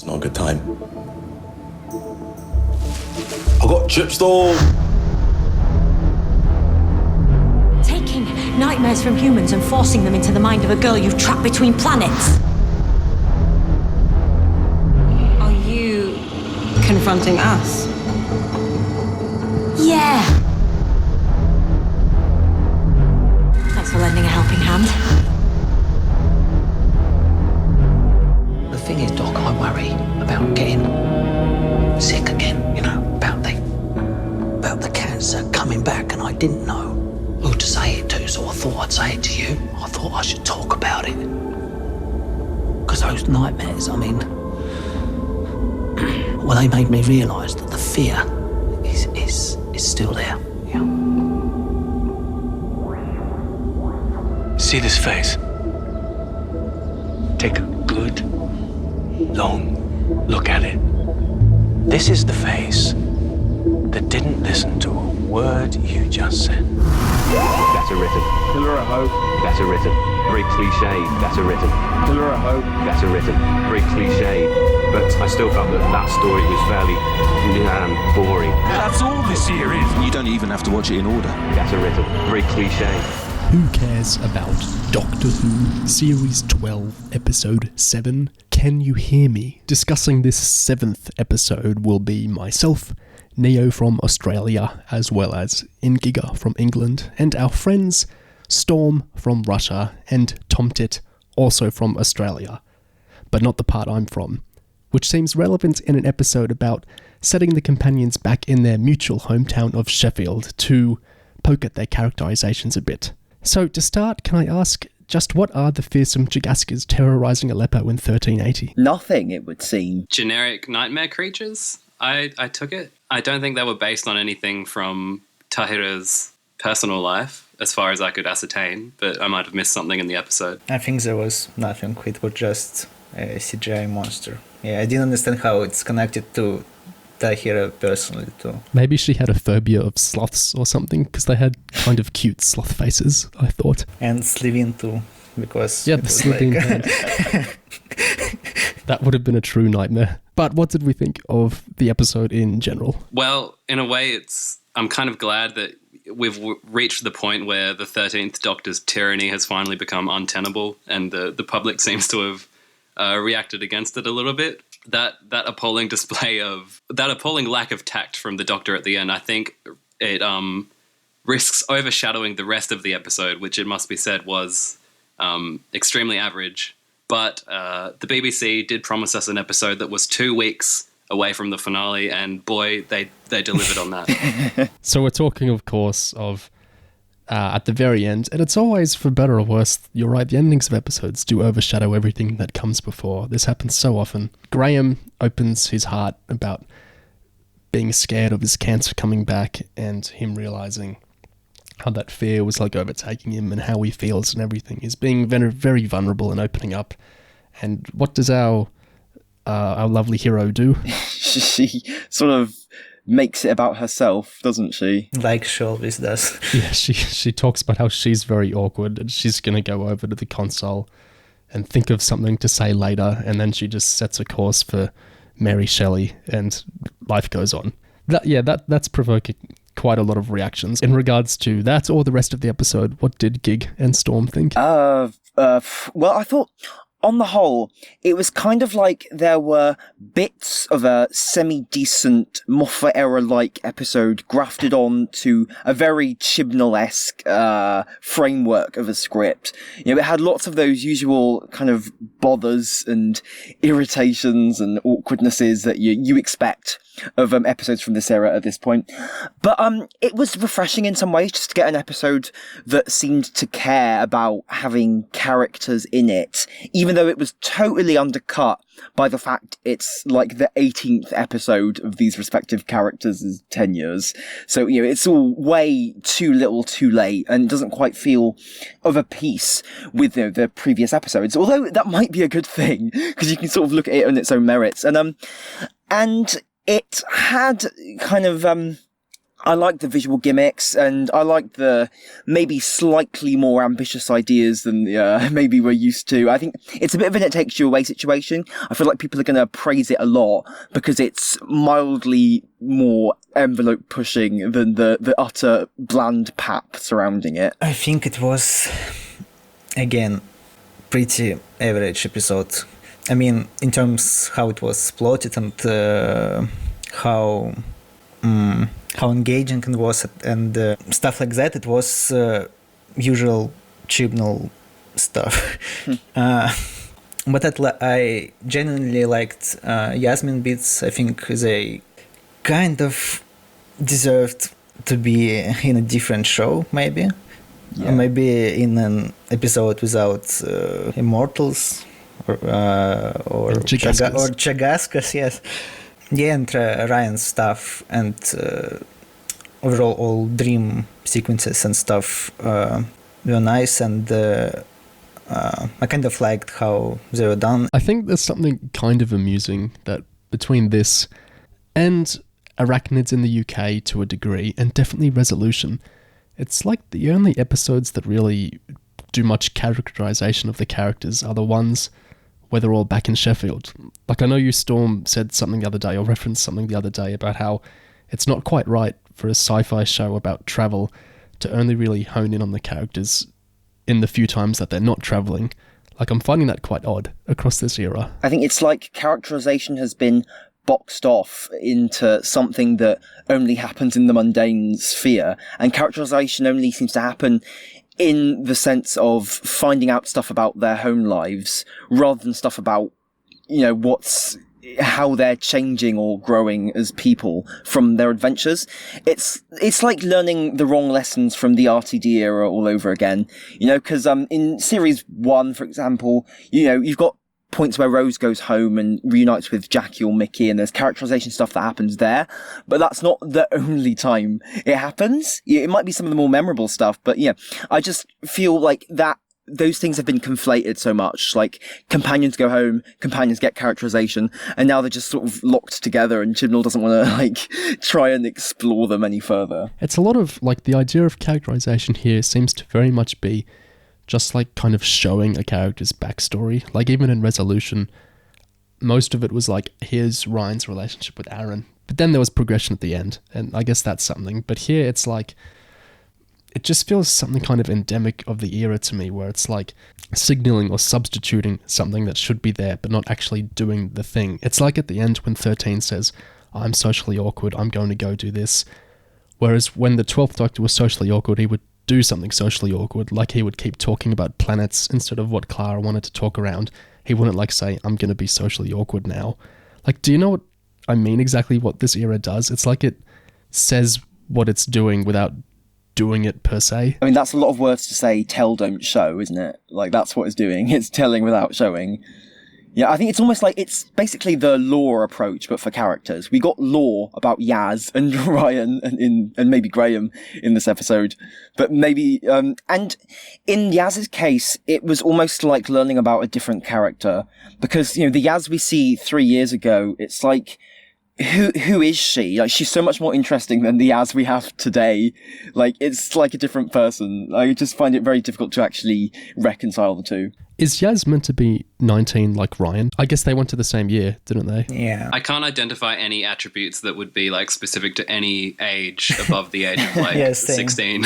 It's not a good time. I got Chipstone! Taking nightmares from humans and forcing them into the mind of a girl you've trapped between planets. Are you confronting us? Yeah. Thanks for lending a helping hand. The thing is, Doc, I worry about getting sick again, you know, about the cancer coming back, and I didn't know who to say it to, so I thought I'd say it to you. I thought I should talk about it. Because those nightmares, I mean, well, they made me realise that the fear is still there. Yeah. See this face? Take a good, long look at it. This is the face that didn't listen to a word you just said. Better written. Pillar of hope. Better written. Very cliched. Better written. Pillar of hope. Better written. Very cliched. But I still felt that story was fairly boring. That's all this here is. You don't even have to watch it in order. Better written. Very cliched. Who cares about Doctor Who Series 12, Episode 7, Can You Hear Me? Discussing this 7th episode will be myself, Neo from Australia, as well as Ingiga from England, and our friends Storm from Russia and Tomtit, also from Australia, but not the part I'm from, which seems relevant in an episode about setting the companions back in their mutual hometown of Sheffield to poke at their characterizations a bit. So to start, can I ask, just what are the fearsome Jagaskas terrorising Aleppo in 1380? Nothing, it would seem. Generic nightmare creatures, I took it. I don't think they were based on anything from Tahira's personal life, as far as I could ascertain, but I might have missed something in the episode. I think there was nothing. It was just a CGI monster. Yeah, I didn't understand how it's connected to Tahira personally too. Maybe she had a phobia of sloths or something, because they had kind of cute sloth faces, I thought. And Slivin too, because... Yeah, the Slivin like... That would have been a true nightmare. But what did we think of the episode in general? Well, in a way, I'm kind of glad that we've reached the point where the 13th Doctor's tyranny has finally become untenable, and the public seems to have reacted against it a little bit. That appalling that appalling lack of tact from the Doctor at the end, I think it risks overshadowing the rest of the episode, which it must be said was extremely average. But the BBC did promise us an episode that was 2 weeks away from the finale, and boy, they delivered on that. So we're talking, of course, of at the very end, and it's always, for better or worse, you're right, the endings of episodes do overshadow everything that comes before. This happens so often. Graham opens his heart about being scared of his cancer coming back, and him realising how that fear was like overtaking him, and how he feels and everything. He's being very, very vulnerable and opening up. And what does our lovely hero do? She sort of makes it about herself, doesn't she? Like she always does. Yeah, she talks about how she's very awkward, and she's going to go over to the console and think of something to say later, and then she just sets a course for Mary Shelley, and life goes on. That's provoking quite a lot of reactions. In regards to that or the rest of the episode, what did Gig and Storm think? Well, I thought, on the whole, it was kind of like there were bits of a semi-decent Moffat era-like episode grafted on to a very Chibnall-esque framework of a script. You know, it had lots of those usual kind of bothers and irritations and awkwardnesses that you expect of episodes from this era at this point. But it was refreshing in some ways just to get an episode that seemed to care about having characters in it, even though it was totally undercut by the fact it's like the 18th episode of these respective characters' tenures. So, you know, it's all way too little too late and doesn't quite feel of a piece with, you know, the previous episodes, although that might be a good thing because you can sort of look at it on its own merits. And it had kind of, I like the visual gimmicks, and I like the maybe slightly more ambitious ideas than maybe we're used to. I think it's a bit of an it takes you away situation. I feel like people are going to praise it a lot because it's mildly more envelope pushing than the utter bland pap surrounding it. I think it was, again, pretty average episode. I mean, in terms how it was plotted and how engaging it was and stuff like that, it was usual Chibnall stuff. But I genuinely liked Yasmin bits. I think they kind of deserved to be in a different show, maybe. Yeah. Or maybe in an episode without Immortals or Chagaskas, yes. Yeah, and Ryan's stuff and overall all dream sequences and stuff were nice, and I kind of liked how they were done. I think there's something kind of amusing that between this and Arachnids in the UK to a degree, and definitely Resolution, it's like the only episodes that really do much characterization of the characters are the ones where they're all back in Sheffield. Like, I know you, Storm, said something the other day, or referenced something the other day about how it's not quite right for a sci-fi show about travel to only really hone in on the characters in the few times that they're not traveling. Like, I'm finding that quite odd across this era. I think it's like characterization has been boxed off into something that only happens in the mundane sphere, and characterization only seems to happen in the sense of finding out stuff about their home lives rather than stuff about, how they're changing or growing as people from their adventures. It's like learning the wrong lessons from the RTD era all over again, because in series 1, for example, you've got points where Rose goes home and reunites with Jackie or Mickey, and there's characterization stuff that happens there, but that's not the only time it happens. It might be some of the more memorable stuff, but I just feel like that those things have been conflated so much. Like, companions go home, companions get characterization, and now they're just sort of locked together, and Chibnall doesn't want to try and explore them any further. It's a lot of the idea of characterization here seems to very much be just kind of showing a character's backstory. Like, even in Resolution, most of it was here's Ryan's relationship with Aaron, but then there was progression at the end, and I guess that's something. But here it's it just feels something kind of endemic of the era to me, where it's signaling or substituting something that should be there but not actually doing the thing. It's like at the end when 13 says, I'm socially awkward, I'm going to go do this, whereas when the 12th Doctor was socially awkward, he would do something socially awkward, he would keep talking about planets instead of what Clara wanted to talk around. He wouldn't say, I'm going to be socially awkward now. Do you know what I mean exactly what this era does? It's it says what it's doing without doing it per se. I mean, that's a lot of words to say, tell, don't show, isn't it? That's what it's doing. It's telling without showing. Yeah, I think it's almost it's basically the lore approach, but for characters. We got lore about Yaz and Ryan and maybe Graham in this episode, but maybe, and in Yaz's case, it was almost like learning about a different character, because, the Yaz we see 3 years ago, it's who is she? She's so much more interesting than the Yaz we have today. It's a different person. I just find it very difficult to actually reconcile the two. Is Yaz meant to be 19 like Ryan? I guess they went to the same year, didn't they? Yeah. I can't identify any attributes that would be specific to any age above the age of Yes, same. 16,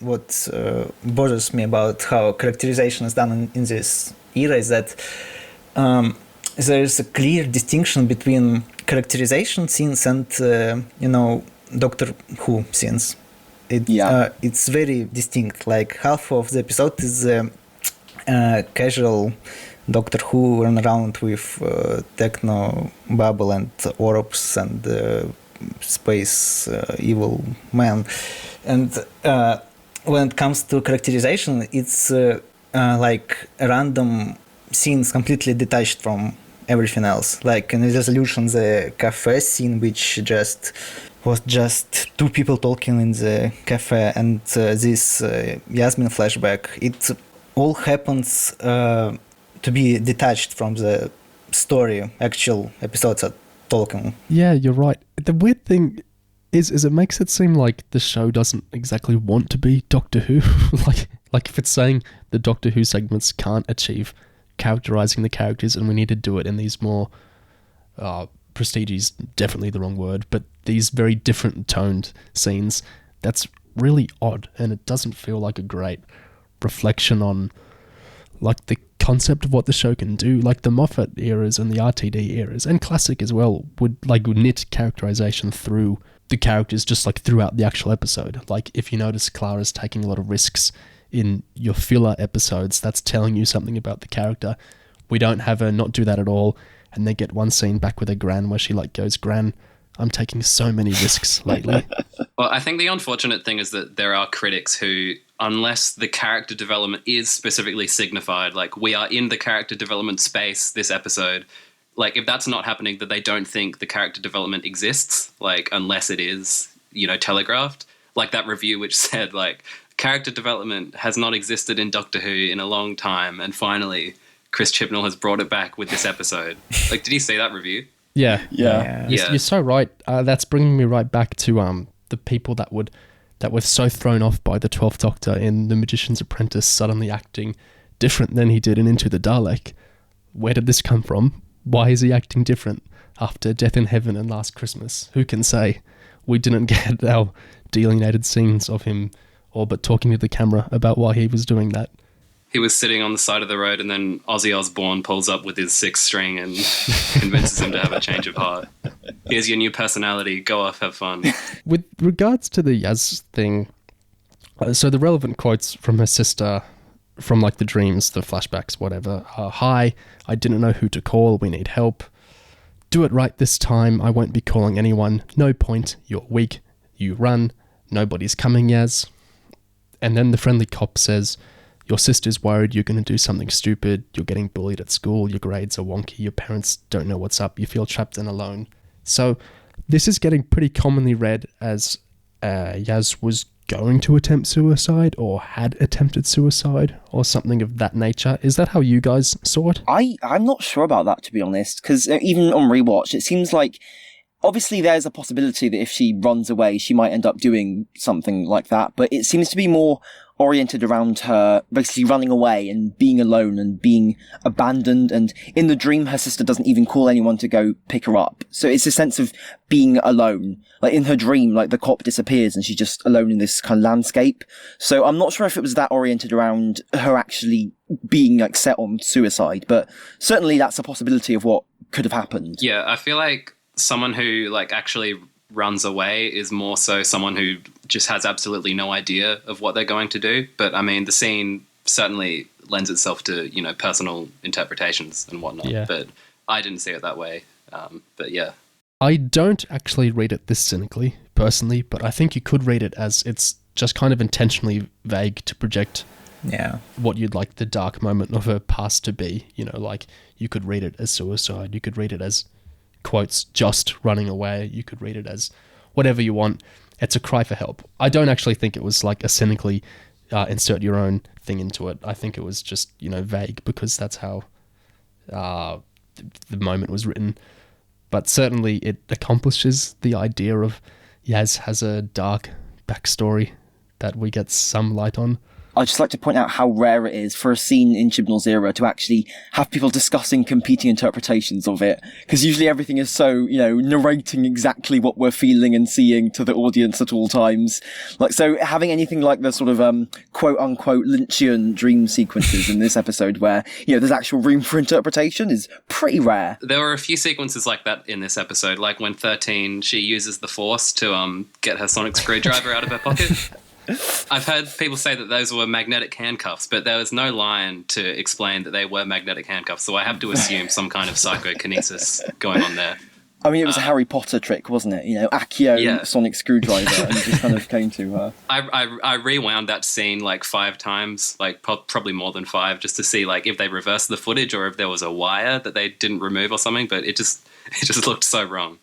What bothers me about how characterization is done in this era is that there's a clear distinction between characterization scenes and, Doctor Who scenes. It's very distinct. Half of the episode is casual Doctor Who run around with techno bubble and orbs and space evil man. And when it comes to characterization, it's random scenes completely detached from everything else. In Resolution, the cafe scene, which was just two people talking in the cafe, and this Yasmin flashback, it all happens to be detached from the story. Actual episodes are talking. Yeah, you're right. The weird thing is it makes it seem like the show doesn't exactly want to be Doctor Who. like if it's saying the Doctor Who segments can't achieve characterizing the characters and we need to do it in these more prestige is definitely the wrong word, but these very different toned scenes, that's really odd, and it doesn't feel like a great reflection on like the concept of what the show can do. Like the Moffat eras and the RTD eras and classic as well would knit characterization through the characters just like throughout the actual episode. Like if you notice Clara's taking a lot of risks in your filler episodes, that's telling you something about the character. We don't have her not do that at all, and they get one scene back with her Gran where she like goes, Gran, I'm taking so many risks lately. Well, I think the unfortunate thing is that there are critics who, unless the character development is specifically signified, like we are in the character development space this episode, like if that's not happening, that they don't think the character development exists, like unless it is, telegraphed. Like that review which said like character development has not existed in Doctor Who in a long time, and finally Chris Chibnall has brought it back with this episode. Like, did you see that review? Yeah. Yeah. You're so right. That's bringing me right back to the people that were so thrown off by the 12th Doctor in The Magician's Apprentice suddenly acting different than he did in Into the Dalek. Where did this come from? Why is he acting different after Death in Heaven and Last Christmas? Who can say? We didn't get our delineated scenes of him all but talking to the camera about why he was doing that. He was sitting on the side of the road, and then Ozzy Osbourne pulls up with his sixth string and convinces him to have a change of heart. Here's your new personality. Go off, have fun. With regards to the Yaz thing, so the relevant quotes from her sister, from like the dreams, the flashbacks, whatever, are, hi, I didn't know who to call. We need help. Do it right this time. I won't be calling anyone. No point. You're weak. You run. Nobody's coming, Yaz. And then the friendly cop says, your sister's worried you're going to do something stupid, you're getting bullied at school, your grades are wonky, your parents don't know what's up, you feel trapped and alone. So this is getting pretty commonly read as Yaz was going to attempt suicide or had attempted suicide or something of that nature. Is that how you guys saw it? I'm not sure about that, to be honest, because even on rewatch, it seems like obviously there's a possibility that if she runs away, she might end up doing something like that, but it seems to be more oriented around her basically running away and being alone and being abandoned, and in the dream her sister doesn't even call anyone to go pick her up. So it's a sense of being alone. Like in her dream, like the cop disappears and she's just alone in this kind of landscape. So I'm not sure if it was that oriented around her actually being like set on suicide, but certainly that's a possibility of what could have happened. Yeah, I feel like someone who like actually runs away is more so someone who just has absolutely no idea of what they're going to do. But I mean, the scene certainly lends itself to, personal interpretations and whatnot. Yeah. But I didn't see it that way. But yeah. I don't actually read it this cynically, personally, but I think you could read it as it's just kind of intentionally vague to project what you'd like the dark moment of her past to be. Like you could read it as suicide, you could read it as quotes just running away, you could read it as whatever you want. It's a cry for help. I don't actually think it was like a cynically insert your own thing into it. I think it was just vague because that's how the moment was written. But certainly it accomplishes the idea of Yaz has a dark backstory that we get some light on. I'd just like to point out how rare it is for a scene in Chibnall's era to actually have people discussing competing interpretations of it. Because usually everything is so, narrating exactly what we're feeling and seeing to the audience at all times. So having anything like the sort of, quote unquote Lynchian dream sequences in this episode where, there's actual room for interpretation is pretty rare. There were a few sequences like that in this episode, like when 13, she uses the Force to get her sonic screwdriver out of her pocket. I've heard people say that those were magnetic handcuffs, but there was no line to explain that they were magnetic handcuffs, so I have to assume some kind of psychokinesis going on there. I mean, it was a Harry Potter trick, wasn't it? Accio sonic screwdriver, and just kind of came to her. I rewound that scene like 5 times, like probably more than 5, just to see like if they reversed the footage or if there was a wire that they didn't remove or something, but it just looked so wrong.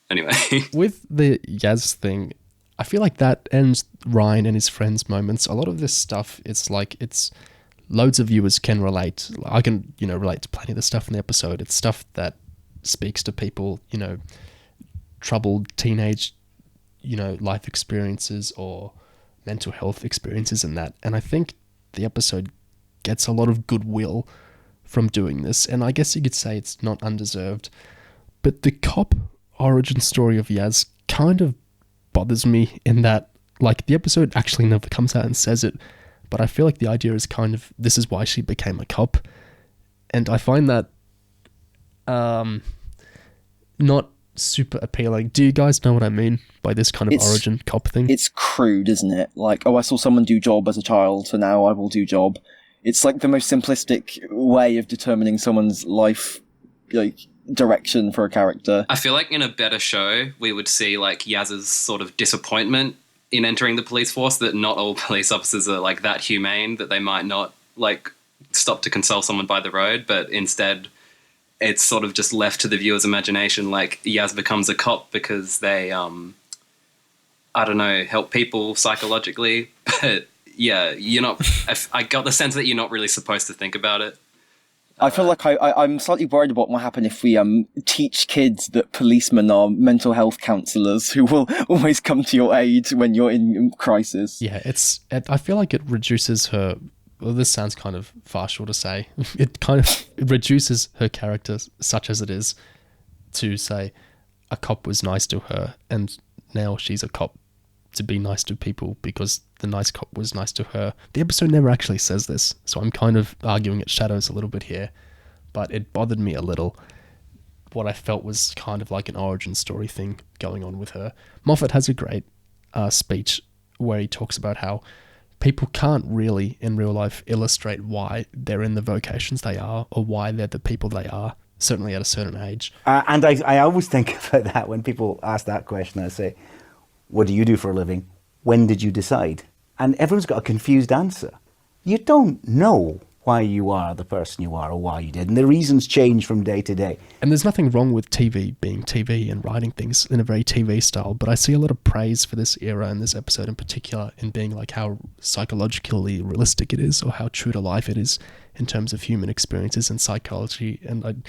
Anyway. With the Yaz thing, I feel like that ends Ryan and his friends' moments. A lot of this stuff, it's loads of viewers can relate. I can, relate to plenty of the stuff in the episode. It's stuff that speaks to people, troubled teenage life experiences or mental health experiences and that. And I think the episode gets a lot of goodwill from doing this. And I guess you could say it's not undeserved. But the cop origin story of Yaz kind of bothers me in that, like, the episode actually never comes out and says it, but I feel like the idea is kind of, this is why she became a cop. And I find that not super appealing. Do you guys know what I mean by this kind of origin cop thing? It's crude, isn't it? Like, oh, I saw someone do job as a child, so now I will do job. It's like the most simplistic way of determining someone's life, like, direction for a character. I feel like in a better show, we would see like Yaz's sort of disappointment in entering the police force, that not all police officers are like that humane, that they might not like stop to console someone by the road, but instead it's sort of just left to the viewer's imagination. Like Yaz becomes a cop because they, I don't know, help people psychologically. But yeah, you're not, I got the sense that you're not really supposed to think about it. I feel like I'm slightly worried about what will happen if we teach kids that policemen are mental health counsellors who will always come to your aid when you're in crisis. Yeah, I feel like it reduces her. Well, this sounds kind of farcical to say. It kind of reduces her character, such as it is, to say a cop was nice to her, and now she's a cop to be nice to people because the nice cop was nice to her. The episode never actually says this, so I'm kind of arguing at shadows a little bit here, but it bothered me a little. What I felt was kind of like an origin story thing going on with her. Moffat has a great speech where he talks about how people can't really, in real life, illustrate why they're in the vocations they are or why they're the people they are, certainly at a certain age. And I always think about that when people ask that question. I say, what do you do for a living? When did you decide? And everyone's got a confused answer. You don't know why you are the person you are or why you did. And the reasons change from day to day. And there's nothing wrong with TV being TV and writing things in a very TV style, but I see a lot of praise for this era and this episode in particular in being like how psychologically realistic it is or how true to life it is in terms of human experiences and psychology. And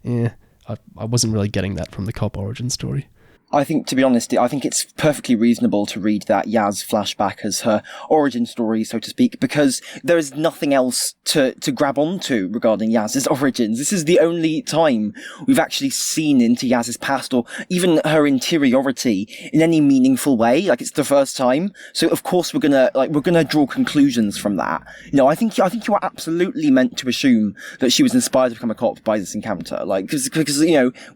I wasn't really getting that from the cop origin story. I think, to be honest, I think it's perfectly reasonable to read that Yaz flashback as her origin story, so to speak, because there is nothing else to grab onto regarding Yaz's origins. This is the only time we've actually seen into Yaz's past or even her interiority in any meaningful way. Like, it's the first time. So, of course, we're gonna draw conclusions from that. I think you are absolutely meant to assume that she was inspired to become a cop by this encounter. Like, because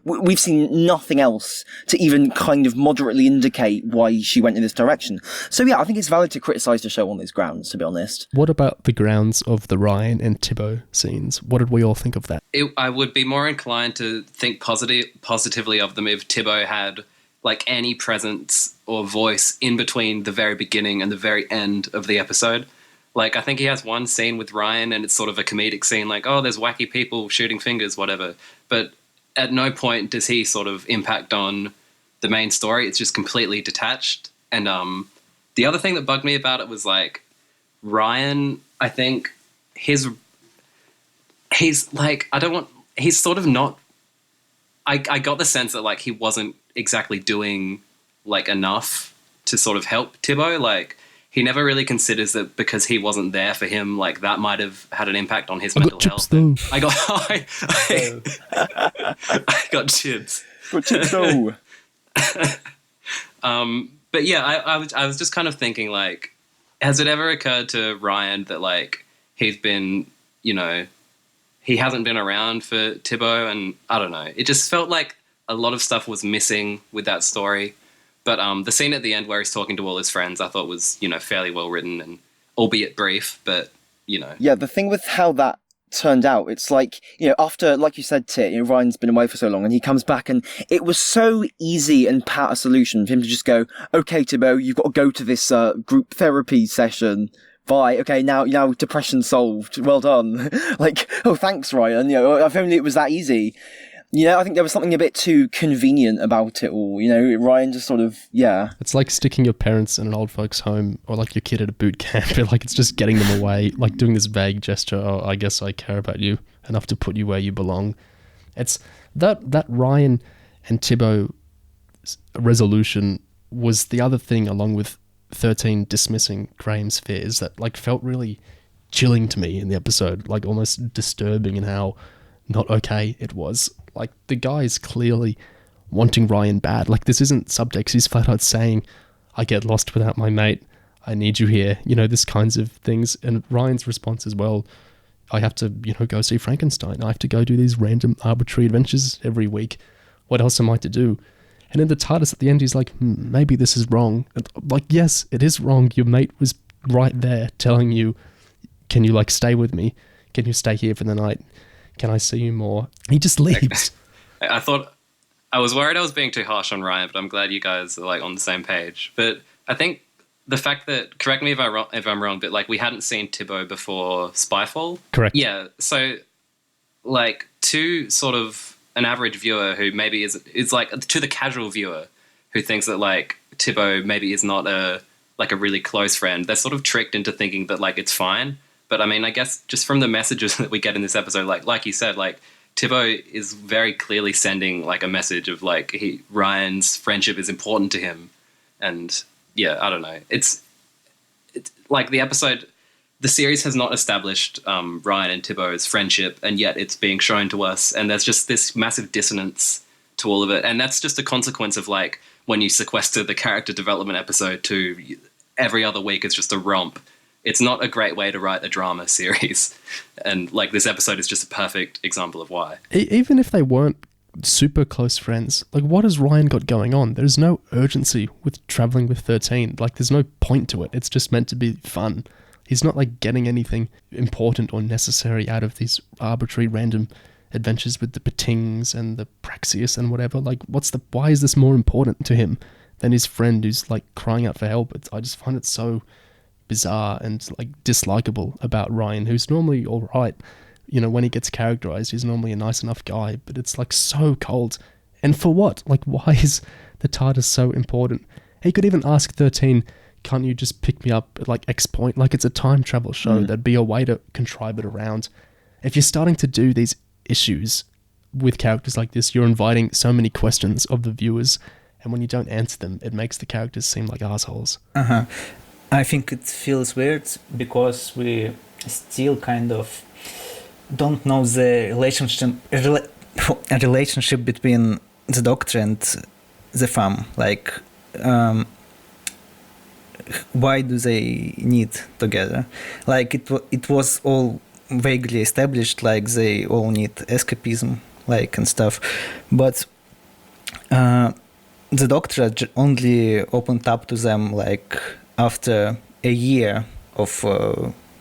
we've seen nothing else to even kind of moderately indicate why she went in this direction. So yeah, I think it's valid to criticise the show on these grounds, to be honest. What about the grounds of the Ryan and Thibault scenes? What did we all think of that? I would be more inclined to think positively of them if Thibault had like any presence or voice in between the very beginning and the very end of the episode. Like, I think he has one scene with Ryan and it's sort of a comedic scene, like, oh, there's wacky people shooting fingers, whatever. But at no point does he sort of impact on the main story. It's just completely detached. And the other thing that bugged me about it was like Ryan, I think he's sort of not, I got the sense that like he wasn't exactly doing like enough to sort of help Thibault. Like he never really considers that because he wasn't there for him, like that might have had an impact on his mental health. I got chips. Got chips though. But yeah, I was just kind of thinking, like, has it ever occurred to Ryan that like he's been, he hasn't been around for Thibault, and I don't know. It just felt like a lot of stuff was missing with that story. But the scene at the end where he's talking to all his friends, I thought was, fairly well written and albeit brief, but Yeah, the thing with how that turned out, it's like, after, like you said, Tit, Ryan's been away for so long and he comes back and it was so easy and pat a solution for him to just go, okay, Thibault, you've got to go to this group therapy session. Bye. Okay, now depression solved. Well done. Like, oh, thanks, Ryan. If only it was that easy. I think there was something a bit too convenient about it all. Ryan just sort of, yeah. It's like sticking your parents in an old folks' home or like your kid at a boot camp. Like it's just getting them away, like doing this vague gesture. Oh, I guess I care about you enough to put you where you belong. It's that Ryan and Thibault resolution was the other thing, along with 13 dismissing Graham's fears, that like felt really chilling to me in the episode, like almost disturbing in how not okay it was. Like, the guy is clearly wanting Ryan bad. Like, this isn't subtext. He's flat out saying, I get lost without my mate. I need you here. You know, this kinds of things. And Ryan's response as well, I have to, you know, go see Frankenstein. I have to go do these random arbitrary adventures every week. What else am I to do? And in the TARDIS at the end, he's like, maybe this is wrong. And like, yes, it is wrong. Your mate was right there telling you, can you like stay with me? Can you stay here for the night? Can I see you more? He just leaves. I thought, I was worried I was being too harsh on Ryan, but I'm glad you guys are like on the same page. But I think the fact that, correct me if I'm wrong, but like we hadn't seen Tibbo before Spyfall. Correct. Yeah. So like to sort of an average viewer who maybe is like, to the casual viewer who thinks that like Tibbo maybe is not a really close friend, they're sort of tricked into thinking that like it's fine. But I mean, I guess just from the messages that we get in this episode, like you said, like Tibbo is very clearly sending like a message of like Ryan's friendship is important to him. And yeah, I don't know. It's like the series has not established Ryan and Tibbo's friendship, and yet it's being shown to us. And there's just this massive dissonance to all of it. And that's just a consequence of like when you sequester the character development episode to every other week, it's just a romp. It's not a great way to write a drama series. And like this episode is just a perfect example of why. Even if they weren't super close friends, like what has Ryan got going on? There's no urgency with traveling with 13. Like there's no point to it. It's just meant to be fun. He's not like getting anything important or necessary out of these arbitrary random adventures with the Patings and the Praxius and whatever. Like why is this more important to him than his friend who's like crying out for help? I just find it so bizarre and like dislikable about Ryan, who's normally all right. You know, when he gets characterized, he's normally a nice enough guy, but it's like so cold. And for what? Like, why is the TARDIS so important? He could even ask 13, can't you just pick me up at like X point? Like, it's a time travel show. There'd be a way to contrive it around. If you're starting to do these issues with characters like this, you're inviting so many questions of the viewers, and when you don't answer them, it makes the characters seem like assholes. I think it feels weird because we still kind of don't know the relationship between the Doctor and the fam. Like, why do they need together? Like, it was all vaguely established, like they all need escapism, like, and stuff. But the Doctor only opened up to them, like, after a year of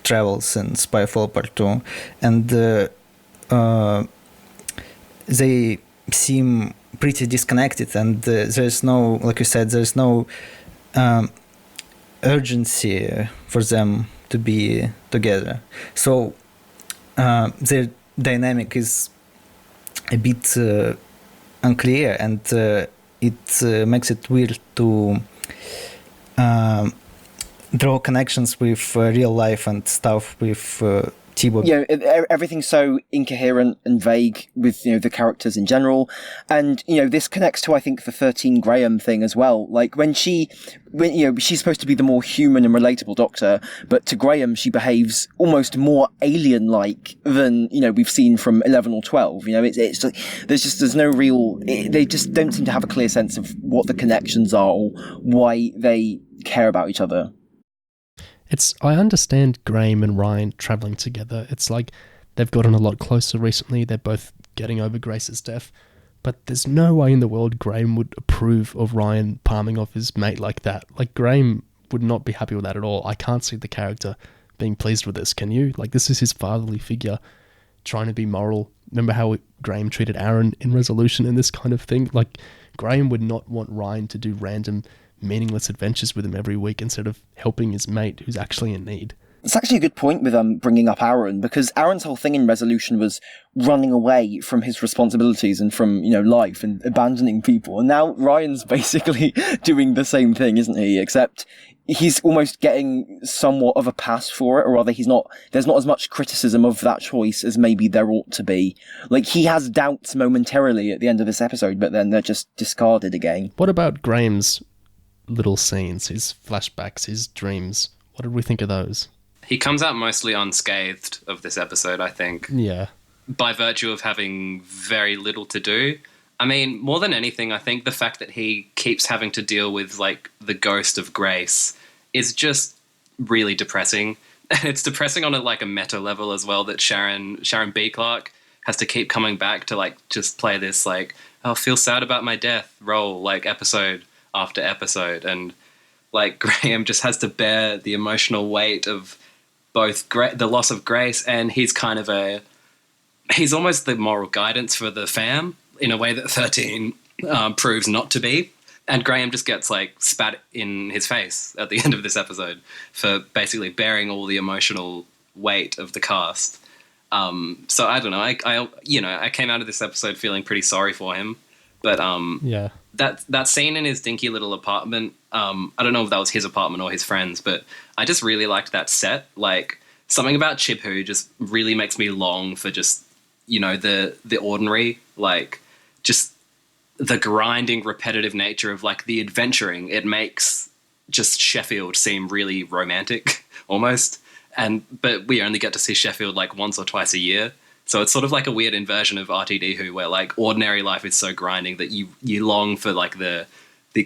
travels in Spyfall Part 2, and they seem pretty disconnected, and there's no, like you said, there's no urgency for them to be together. So their dynamic is a bit unclear, and it makes it weird to draw connections with real life and stuff with Tibbo. Yeah, everything's so incoherent and vague with, you know, the characters in general. And, you know, this connects to, I think, the 13 Graham thing as well. Like, when you know, she's supposed to be the more human and relatable Doctor, but to Graham, she behaves almost more alien-like than, you know, we've seen from 11 or 12. You know, it's like, there's no real, they just don't seem to have a clear sense of what the connections are or why they care about each other. I understand Graham and Ryan travelling together. It's like they've gotten a lot closer recently. They're both getting over Grace's death. But there's no way in the world Graham would approve of Ryan palming off his mate like that. Like, Graham would not be happy with that at all. I can't see the character being pleased with this, can you? Like, this is his fatherly figure trying to be moral. Remember how Graham treated Aaron in Resolution and this kind of thing? Like, Graham would not want Ryan to do random meaningless adventures with him every week instead of helping his mate who's actually in need. It's actually a good point with bringing up Aaron, because Aaron's whole thing in Resolution was running away from his responsibilities and from, you know, life and abandoning people. And now Ryan's basically doing the same thing, isn't he? Except he's almost getting somewhat of a pass for it, or rather there's not as much criticism of that choice as maybe there ought to be. Like, he has doubts momentarily at the end of this episode, but then they're just discarded again. What about Graham's little scenes, his flashbacks, his dreams. What did we think of those? He comes out mostly unscathed of this episode, I think. Yeah. By virtue of having very little to do. I mean, more than anything, I think the fact that he keeps having to deal with, like, the ghost of Grace is just really depressing. And it's depressing on a meta level as well, that Sharon B. Clarke has to keep coming back to, like, just play this, like, I'll feel sad about my death role, like, episode after episode. And, like, Graham just has to bear the emotional weight of both the loss of Grace, and he's kind of he's almost the moral guidance for the fam in a way that 13 proves not to be. And Graham just gets, like, spat in his face at the end of this episode for basically bearing all the emotional weight of the cast. So I don't know. I came out of this episode feeling pretty sorry for him, but yeah, that scene in his dinky little apartment. I don't know if that was his apartment or his friend's, but I just really liked that set. Like, something about Chip Who just really makes me long for just, you know, the ordinary, like, just the grinding, repetitive nature of, like, the adventuring. It makes just Sheffield seem really romantic almost. But we only get to see Sheffield, like, once or twice a year. So it's sort of like a weird inversion of RTD Who, where, like, ordinary life is so grinding that you long for, like, the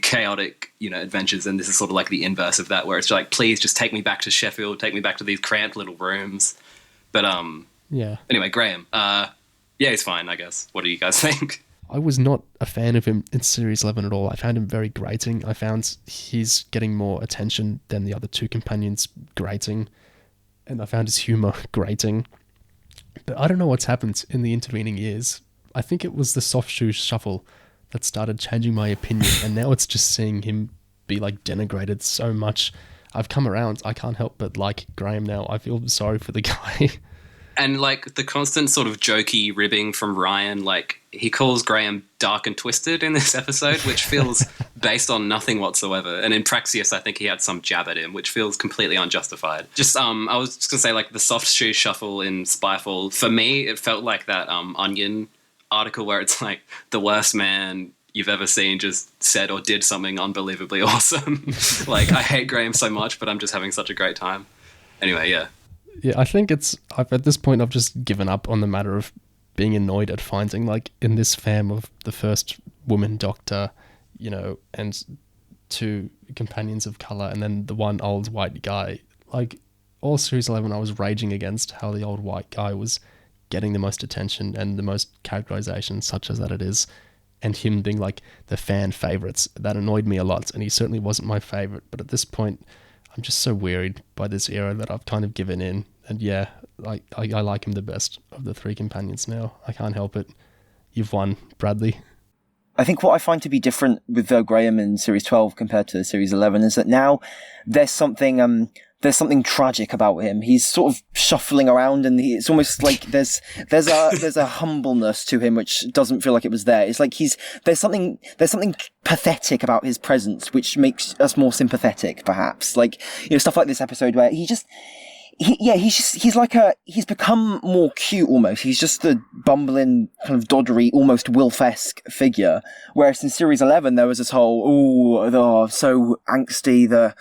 chaotic, you know, adventures. And this is sort of like the inverse of that, where it's like, please just take me back to Sheffield, take me back to these cramped little rooms. But yeah. Anyway, Graham, yeah, he's fine, I guess. What do you guys think? I was not a fan of him in Series 11 at all. I found him very grating. I found he's getting more attention than the other two companions grating. And I found his humour grating. But I don't know what's happened in the intervening years. I think it was the Soft Shoe Shuffle that started changing my opinion. And now it's just seeing him be, like, denigrated so much. I've come around. I can't help but like Graham now. I feel sorry for the guy. And, like, the constant sort of jokey ribbing from Ryan, like, he calls Graham dark and twisted in this episode, which feels based on nothing whatsoever. And in Praxius, I think he had some jab at him, which feels completely unjustified. Just, I was just going to say, like, the Soft Shoe Shuffle in Spyfall, for me, it felt like that Onion article where it's like, the worst man you've ever seen just said or did something unbelievably awesome. Like, I hate Graham so much, but I'm just having such a great time. Anyway, yeah. Yeah, I think at this point, I've just given up on the matter of being annoyed at finding, like, in this fam of the first woman doctor, you know, and two companions of colour, and then the one old white guy. Like, all Series 11, I was raging against how the old white guy was getting the most attention and the most characterization, such as that it is, and him being, like, the fan favourites. That annoyed me a lot, and he certainly wasn't my favourite. But at this point, I'm just so wearied by this era that I've kind of given in. And yeah, I like him the best of the three companions now. I can't help it. You've won, Bradley. I think what I find to be different with Graham in Series 12 compared to Series 11 is that now there's something tragic about him. He's sort of shuffling around, and it's almost like there's a humbleness to him which doesn't feel like it was there. It's like there's something pathetic about his presence which makes us more sympathetic, perhaps. Like, you know, stuff like this episode where he's become more cute almost. He's just the bumbling, kind of doddery, almost Wilf-esque figure. Whereas in Series 11, there was this whole, so angsty, the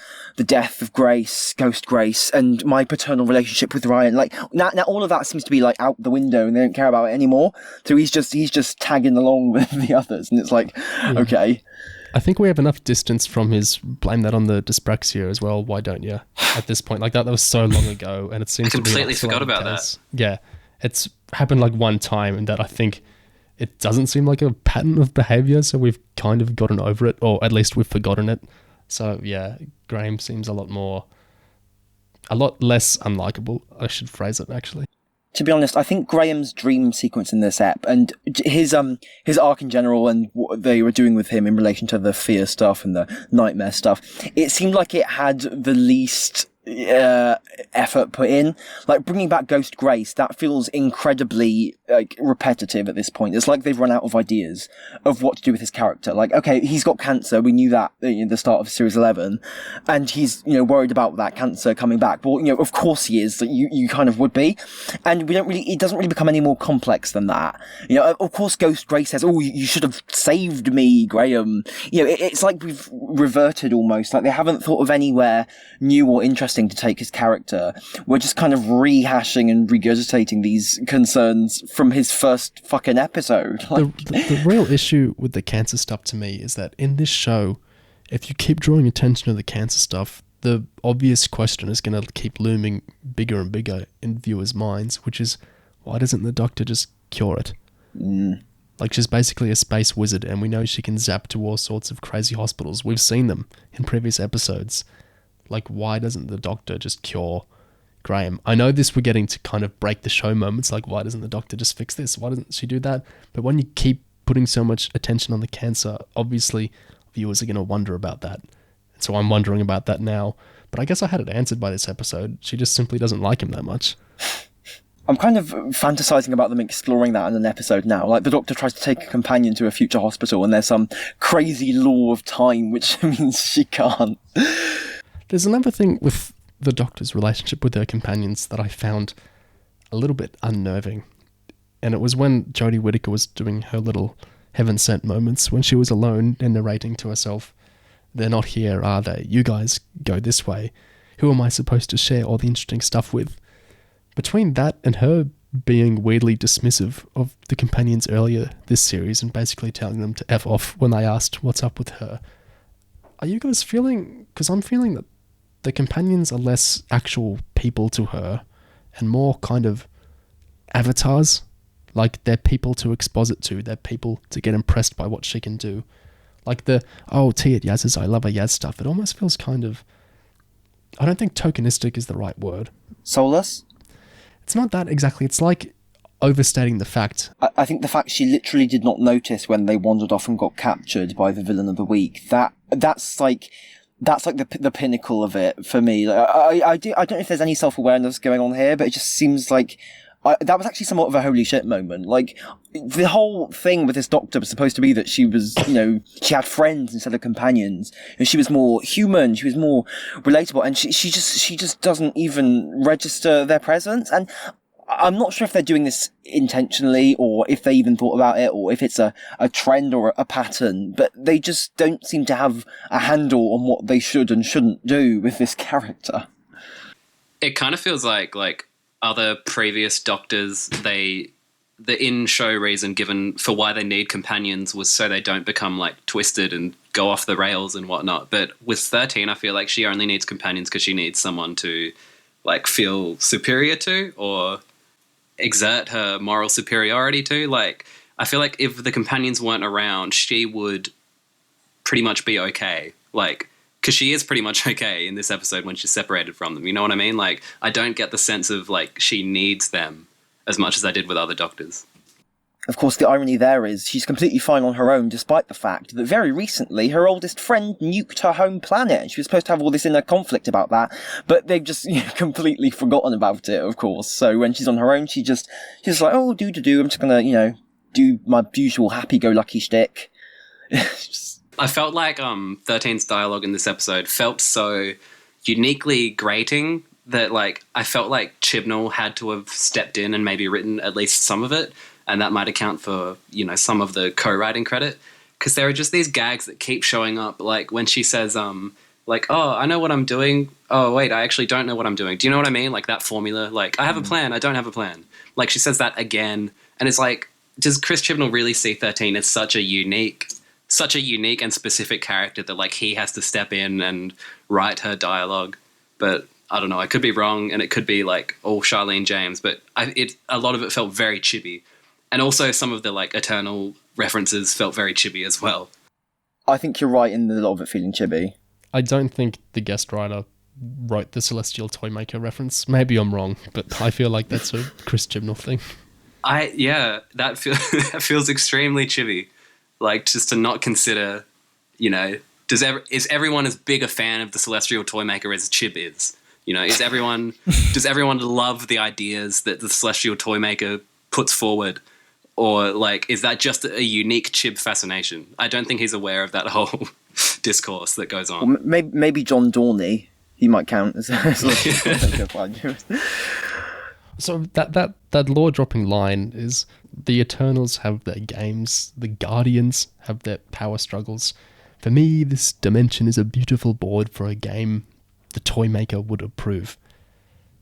death of Grace, Ghost Grace, and my paternal relationship with Ryan. Like, now all of that seems to be, like, out the window, and they don't care about it anymore. So he's just tagging along with the others, and it's like, okay. I think we have enough distance from his blame that on the dyspraxia as well. Why don't you? At this point, like, that was so long ago, and it seems I completely to be forgot about that. Yeah, it's happened like one time, and that I think it doesn't seem like a pattern of behavior. So we've kind of gotten over it, or at least we've forgotten it. So yeah, Graham seems a lot less unlikable. I should phrase it actually. To be honest, I think Graham's dream sequence in this ep and his arc in general and what they were doing with him in relation to the fear stuff and the nightmare stuff, it seemed like it had the least effort put in. Like, bringing back Ghost Grace, that feels incredibly, like, repetitive at this point. It's like they've run out of ideas of what to do with his character. Like, okay, he's got cancer, we knew that at the start of Series 11, and he's, worried about that cancer coming back. Well, of course he is, you kind of would be. And it doesn't really become any more complex than that. Of course Ghost Grace says, oh, you should have saved me, Graham. It's like we've reverted almost, like they haven't thought of anywhere new or interesting to take his character. We're just kind of rehashing and regurgitating these concerns from his first fucking episode. The real issue with the cancer stuff to me is that in this show, if you keep drawing attention to the cancer stuff, the obvious question is going to keep looming bigger and bigger in viewers' minds, which is, why doesn't the Doctor just cure it? Like, she's basically a space wizard, and we know she can zap to all sorts of crazy hospitals. We've seen them in previous episodes. Like, why doesn't the Doctor just cure Graham? I know this, we're getting to kind of break the show moments, like, why doesn't the Doctor just fix this? Why doesn't she do that? But when you keep putting so much attention on the cancer, obviously viewers are going to wonder about that. And so I'm wondering about that now. But I guess I had it answered by this episode. She just simply doesn't like him that much. I'm kind of fantasizing about them exploring that in an episode now. Like, the Doctor tries to take a companion to a future hospital, and there's some crazy law of time which means she can't. There's another thing with the Doctor's relationship with her companions that I found a little bit unnerving. And it was when Jodie Whittaker was doing her little heaven-sent moments, when she was alone and narrating to herself, they're not here, are they? You guys go this way. Who am I supposed to share all the interesting stuff with? Between that and her being weirdly dismissive of the companions earlier this series and basically telling them to F off when they asked what's up with her, are you guys feeling... Because I'm feeling that the companions are less actual people to her and more kind of avatars. Like, they're people to exposit to. They're people to get impressed by what she can do. Like the, oh, tea at Yaz's, I love a Yaz stuff. It almost feels kind of... I don't think tokenistic is the right word. Soulless? It's not that exactly. It's like overstating the fact. I think the fact she literally did not notice when they wandered off and got captured by the villain of the week, that's like the pinnacle of it for me. Like, I don't know if there's any self-awareness going on here, but it just seems like that was actually somewhat of a holy shit moment. Like, the whole thing with this Doctor was supposed to be that she was, she had friends instead of companions, and she was more human, she was more relatable, and she just doesn't even register their presence. And I'm not sure if they're doing this intentionally, or if they even thought about it, or if it's a trend or a pattern, but they just don't seem to have a handle on what they should and shouldn't do with this character. It kind of feels like other previous Doctors, the in-show reason given for why they need companions was so they don't become, like, twisted and go off the rails and whatnot. But with 13, I feel like she only needs companions because she needs someone to, like, feel superior to or exert her moral superiority to. Like, I feel like if the companions weren't around, she would pretty much be okay. Like, because she is pretty much okay in this episode when she's separated from them. You know what I mean? Like, I don't get the sense of, like, she needs them as much as I did with other Doctors. Of course, the irony there is she's completely fine on her own, despite the fact that very recently her oldest friend nuked her home planet, and she was supposed to have all this inner conflict about that, but they've just completely forgotten about it, of course. So when she's on her own, she's just like, oh, I'm just gonna, do my usual happy-go-lucky shtick. I felt like 13's dialogue in this episode felt so uniquely grating that, like, I felt like Chibnall had to have stepped in and maybe written at least some of it, and that might account for, some of the co-writing credit. Because there are just these gags that keep showing up, like when she says, like, oh, I know what I'm doing. Oh, wait, I actually don't know what I'm doing. Do you know what I mean? Like that formula, like, I have a plan, I don't have a plan. Like, she says that again, and it's like, does Chris Chibnall really see 13 as such a unique and specific character that, like, he has to step in and write her dialogue? But I don't know, I could be wrong, and it could be, like, all Charlene James, but a lot of it felt very chibi. And also some of the, like, Eternal references felt very chibi as well. I think you're right in a lot of it feeling chibi. I don't think the guest writer wrote the Celestial Toymaker reference. Maybe I'm wrong, but I feel like that's a Chris Chibnall thing. That feels extremely chibi. Like, just to not consider, is everyone as big a fan of the Celestial Toymaker as Chib is? You know, does everyone love the ideas that the celestial toy maker puts forward? Or, like, is that just a unique Chib fascination? I don't think he's aware of that whole discourse that goes on. Well, maybe John Dorney, he might count as So that law-dropping line is the Eternals have their games, the Guardians have their power struggles. For me, this dimension is a beautiful board for a game the toy maker would approve.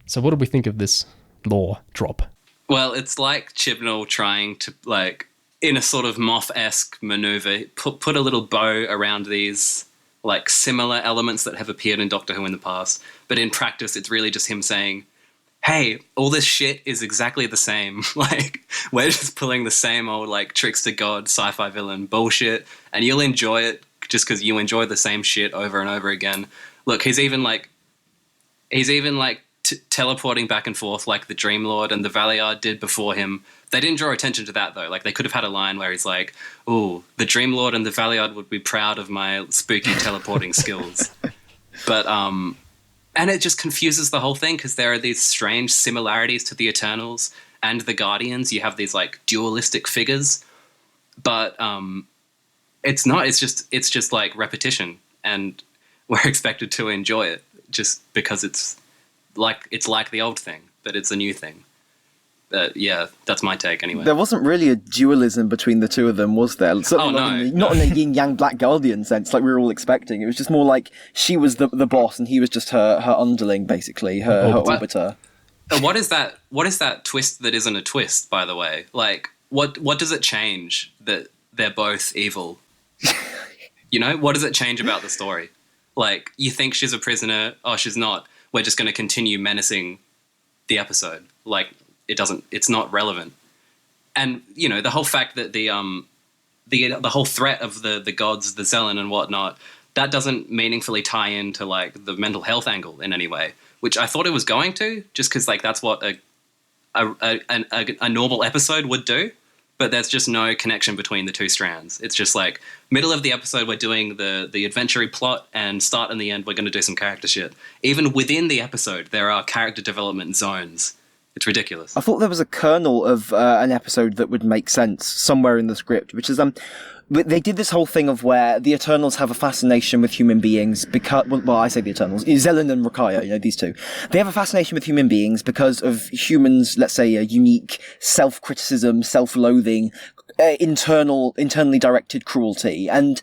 So what do we think of this law drop? Well, it's like Chibnall trying to, like, in a sort of Moff-esque maneuver, put a little bow around these, like, similar elements that have appeared in Doctor Who in the past. But in practice, it's really just him saying, hey, all this shit is exactly the same. Like, we're just pulling the same old, like, trickster god, sci-fi villain bullshit, and you'll enjoy it just because you enjoy the same shit over and over again. Look, he's even teleporting back and forth like the Dream Lord and the Valiard did before him. They didn't draw attention to that, though. Like, they could have had a line where he's like, ooh, the Dream Lord and the Valiard would be proud of my spooky teleporting skills. But, and it just confuses the whole thing because there are these strange similarities to the Eternals and the Guardians. You have these, like, dualistic figures. But it's not. It's just like repetition. And we're expected to enjoy it just because it's like the old thing, but it's a new thing. Yeah, that's my take anyway. There wasn't really a dualism between the two of them, was there? Certainly not in a yin-yang Black Guardian sense, like we were all expecting. It was just more like she was the boss and he was just her underling, basically, her orbiter. What is that twist that isn't a twist, by the way? Like, what does it change that they're both evil? You know, what does it change about the story? Like, you think she's a prisoner, oh, she's not. We're just going to continue menacing the episode. Like, it's not relevant. And, you know, the whole fact that the whole threat of the gods, the Zelen and whatnot, that doesn't meaningfully tie into, like, the mental health angle in any way, which I thought it was going to, just because, like, that's what a normal episode would do. But there's just no connection between the two strands. It's just like, middle of the episode, we're doing the adventure plot, and start and the end, we're going to do some character shit. Even within the episode, there are character development zones. It's ridiculous. I thought there was a kernel of an episode that would make sense somewhere in the script, which is they did this whole thing of where the Eternals have a fascination with human beings because, well, I say the Eternals, Zelen and Rakaya, you know, these two. They have a fascination with human beings because of humans, let's say, a unique self-criticism, self-loathing, internally directed cruelty. And,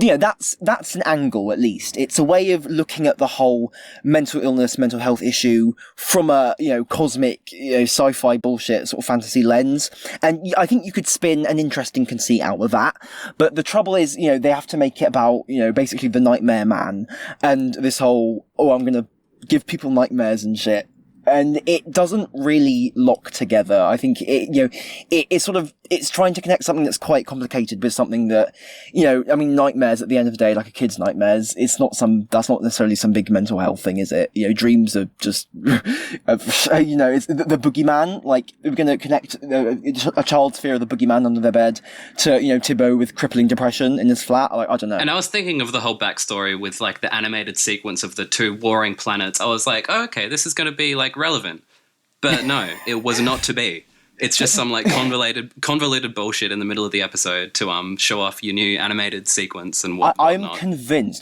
you know, that's an angle, at least. It's a way of looking at the whole mental illness, mental health issue from a, you know, cosmic, you know, sci-fi bullshit sort of fantasy lens. And I think you could spin an interesting conceit out of that. But the trouble is, you know, they have to make it about, you know, basically the Nightmare Man and this whole, oh, I'm going to give people nightmares and shit. And it doesn't really lock together. I think it's trying to connect something that's quite complicated with something that, you know, I mean, nightmares at the end of the day, like a kid's nightmares, that's not necessarily some big mental health thing, is it? You know, dreams are just, you know, it's the boogeyman, like, we're going to connect a child's fear of the boogeyman under their bed to, you know, Thibaut with crippling depression in his flat. Like, I don't know. And I was thinking of the whole backstory with, like, the animated sequence of the two warring planets. I was like, oh, okay, this is going to be, like, relevant. But no, it was not to be. It's just some, like, convoluted bullshit in the middle of the episode to show off your new animated sequence and whatnot.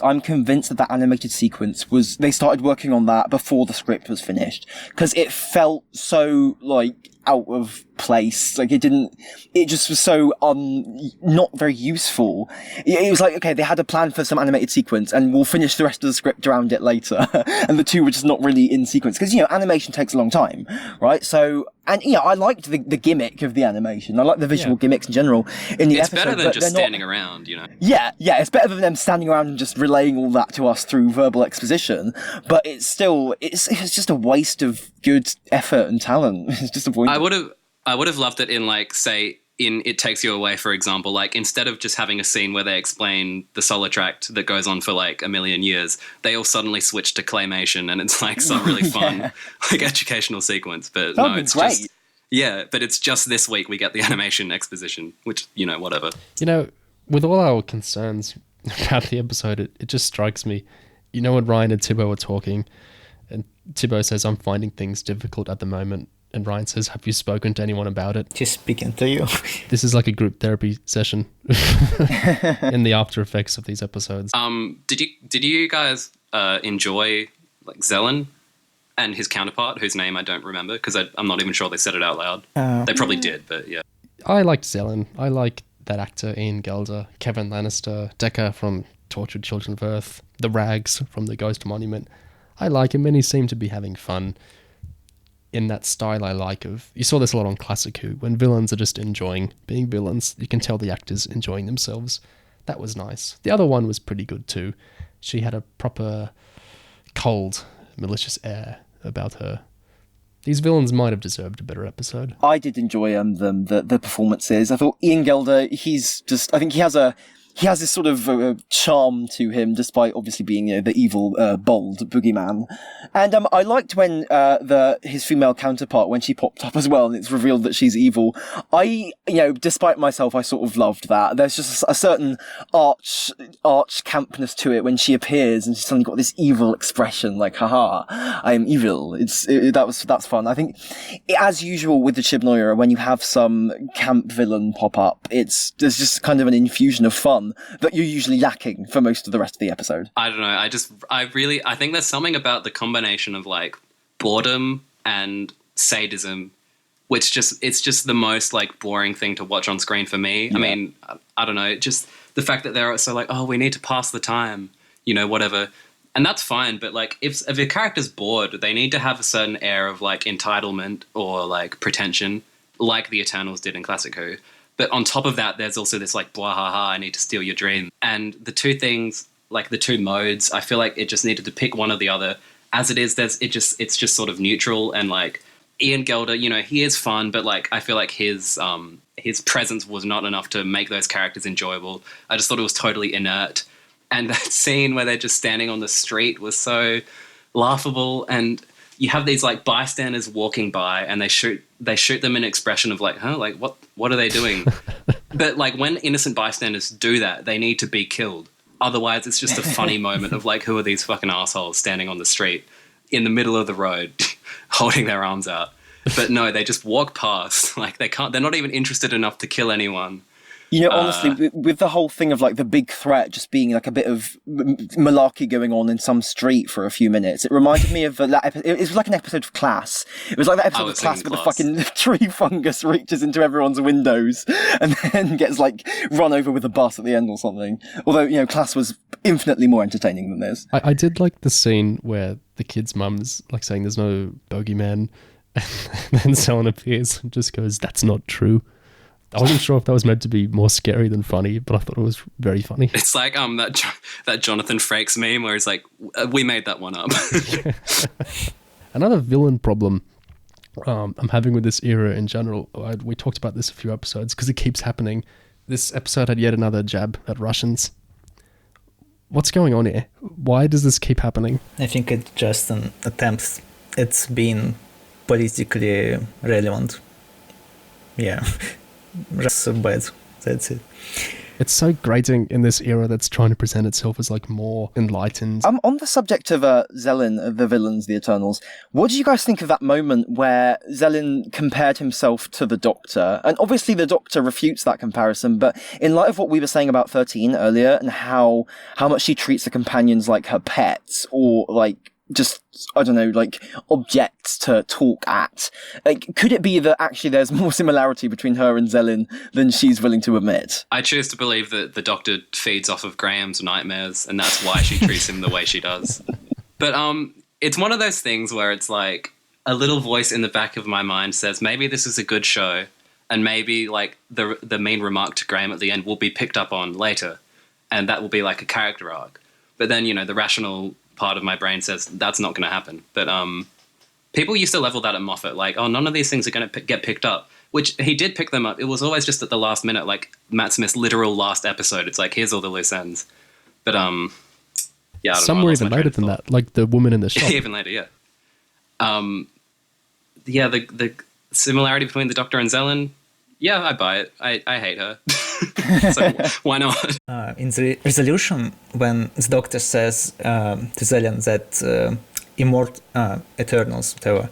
I'm convinced that animated sequence they started working on that before the script was finished, because it felt so, like, out of place. Like, it just was so not very useful. It was like, okay, they had a plan for some animated sequence and we'll finish the rest of the script around it later. And the two were just not really in sequence, because, you know, animation takes a long time, right? So, and, you know, I liked the gimmick of the animation. I like the visual gimmicks in general in the episode. It's better than just standing around, you know? Yeah, it's better than them standing around and just relaying all that to us through verbal exposition. But it's just a waste of good effort and talent. It's disappointing. I would have loved it in, like, say, in It Takes You Away, for example. Like, instead of just having a scene where they explain the solar tract that goes on for, like, a million years, they all suddenly switch to claymation, and it's, like, some really fun, like, educational sequence. But That'd no, it's great. just... Yeah, but it's just this week we get the animation exposition, which, you know, whatever. You know, with all our concerns about the episode, it just strikes me. You know, when Ryan and Thibaut were talking, And Thibaut says, I'm finding things difficult at the moment. And Ryan says, have you spoken to anyone about it? Just speaking to you. This is like a group therapy session in the after effects of these episodes. Did you guys enjoy like Zelen and his counterpart, whose name I don't remember because I'm not even sure they said it out loud. They probably did, but yeah. I liked Zelen. I like that actor, Ian Gelder, Kevin Lannister, Decker from Tortured Children of Earth, the Rags from The Ghost Monument. I like him, and he seemed to be having fun in that style I like of... You saw this a lot on Classic Who. When villains are just enjoying being villains, you can tell the actors enjoying themselves. That was nice. The other one was pretty good too. She had a proper cold, malicious air about her. These villains might have deserved a better episode. I did enjoy the performances. I thought Ian Gelder, I think he has this sort of charm to him, despite obviously being the evil, bold boogeyman. And I liked when his female counterpart, when she popped up as well, and it's revealed that she's evil. Despite myself, I sort of loved that. There's just a certain arch campness to it when she appears, and she's suddenly got this evil expression, like, haha, I am evil. That's fun. I think, as usual with the Chibnall, when you have some camp villain pop up, there's just kind of an infusion of fun that you're usually lacking for most of the rest of the episode. I don't know. I think there's something about the combination of like boredom and sadism, which it's just the most like boring thing to watch on screen for me. Yeah. I mean, I don't know. Just the fact that they're so like, oh, we need to pass the time, whatever. And that's fine. But like, if a character's bored, they need to have a certain air of like entitlement or like pretension, like the Eternals did in Classic Who. But on top of that, there's also this like, blah, ha, ha, I need to steal your dream. And the two things, like the two modes, I feel like it just needed to pick one or the other. As it is, it's just sort of neutral. And like Ian Gelder, he is fun, but like I feel like his presence was not enough to make those characters enjoyable. I just thought it was totally inert. And that scene where they're just standing on the street was so laughable. And you have these like bystanders walking by, and they shoot them in an expression of like, huh, like what are they doing? But like when innocent bystanders do that, they need to be killed. Otherwise, it's just a funny moment of like, who are these fucking assholes standing on the street in the middle of the road, holding their arms out? But no, they just walk past. Like they're not even interested enough to kill anyone. Honestly, with the whole thing of like the big threat just being like a bit of malarkey going on in some street for a few minutes, it reminded me of that episode. It was like an episode of Class. It was like that episode of Class where the fucking tree fungus reaches into everyone's windows and then gets like run over with a bus at the end or something. Although, Class was infinitely more entertaining than this. I did like the scene where the kid's mum's like saying there's no bogeyman, and then someone appears and just goes, that's not true. I wasn't sure if that was meant to be more scary than funny, but I thought it was very funny. It's like that Jonathan Frakes meme where he's like, we made that one up. Another villain problem I'm having with this era in general, we talked about this a few episodes because it keeps happening. This episode had yet another jab at Russians. What's going on here? Why does this keep happening? I think it's just an attempt. It's been politically relevant. Yeah. Just so bad. That's it. It's so grating in this era that's trying to present itself as like more enlightened. On the subject of Zelen, the villains, the Eternals, what did you guys think of that moment where Zelen compared himself to the Doctor? And obviously the Doctor refutes that comparison, but in light of what we were saying about 13 earlier and how much she treats the companions like her pets or like just, I don't know, like objects to talk at. Like, could it be that actually there's more similarity between her and Zelen than she's willing to admit? I choose to believe that the Doctor feeds off of Graham's nightmares, and that's why she treats him the way she does. But it's one of those things where it's like a little voice in the back of my mind says maybe this is a good show, and maybe like the mean remark to Graham at the end will be picked up on later, and that will be like a character arc. But then, the rational part of my brain says that's not going to happen. But people used to level that at Moffat, like, oh, none of these things are going to get picked up, which he did pick them up. It was always just at the last minute, like Matt Smith's literal last episode. It's like, here's all the loose ends. But yeah, I don't some know. were even later than that, like the woman in the shop. Even later, yeah. Yeah, the similarity between the Doctor and Zelen, yeah, I buy it. I hate her. So why not? In the resolution, when the Doctor says to Zelen that Eternals, whatever,